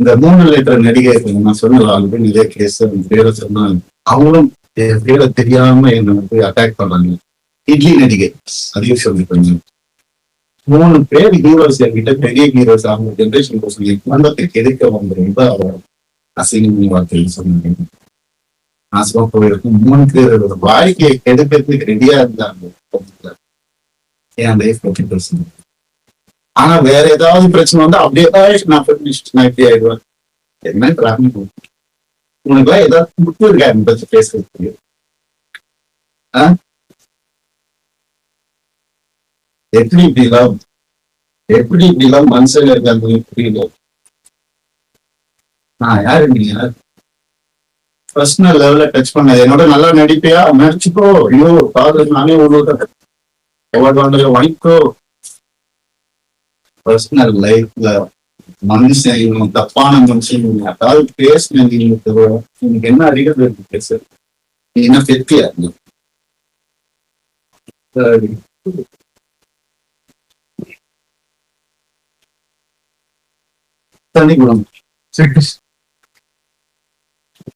இந்த 3 லிட்டர் நடிகை நான் சொன்ன ஆல்ரெடி இதே கேஸ் பேரை சொன்னாங்க. அவங்களும் என் பேரை தெரியாம என்னை வந்து அட்டாக் பண்ணாங்க. இட்லி நடிகை அதையும் சொல்லிட்டு 3 பேர் ஹீரோஸ் என்கிட்ட பெரிய ஹீரோஸ் அவங்க ஜென்ரேஷன் சொல்லி குடும்பத்துக்கு எதிர்க்க வந்து ரொம்ப அசிங்க வார்த்தைகள் சொன்னாங்க. நாசமா போயிருக்கும் 3 பேரோட வாழ்க்கையை கெடுக்கிறதுக்கு ரெடியா இருந்தாங்க. என் லைஃப் பத்தி பேசுங்க. ஆனா வேற ஏதாவது பிரச்சனை வந்து அப்படியே நான் இப்படி ஆயிடுவேன். என்ன டிராபிக் உனக்கு எல்லாம் ஏதாவது முட்டு பத்தி பேசுறதுக்கு எப்படி இப்படிலாம் மனசுல இருக்காங்க புரியல. நான் யாரு நீங்க பர்சனல் லெவல்ல டச் பண்ணது என்னோட நல்லா நடிப்பையா நடிச்சுக்கோ. ஐயோ காதல் நானே வாங்கிக்கோ. பர்சனல் லைஃப்ல மனுஷன் தப்பான மனுஷன் அதாவது பேசுனீங்க எனக்கு என்ன அறிகிறது இருக்கு பேச நீ என்ன பெத்தியா தனி குணம்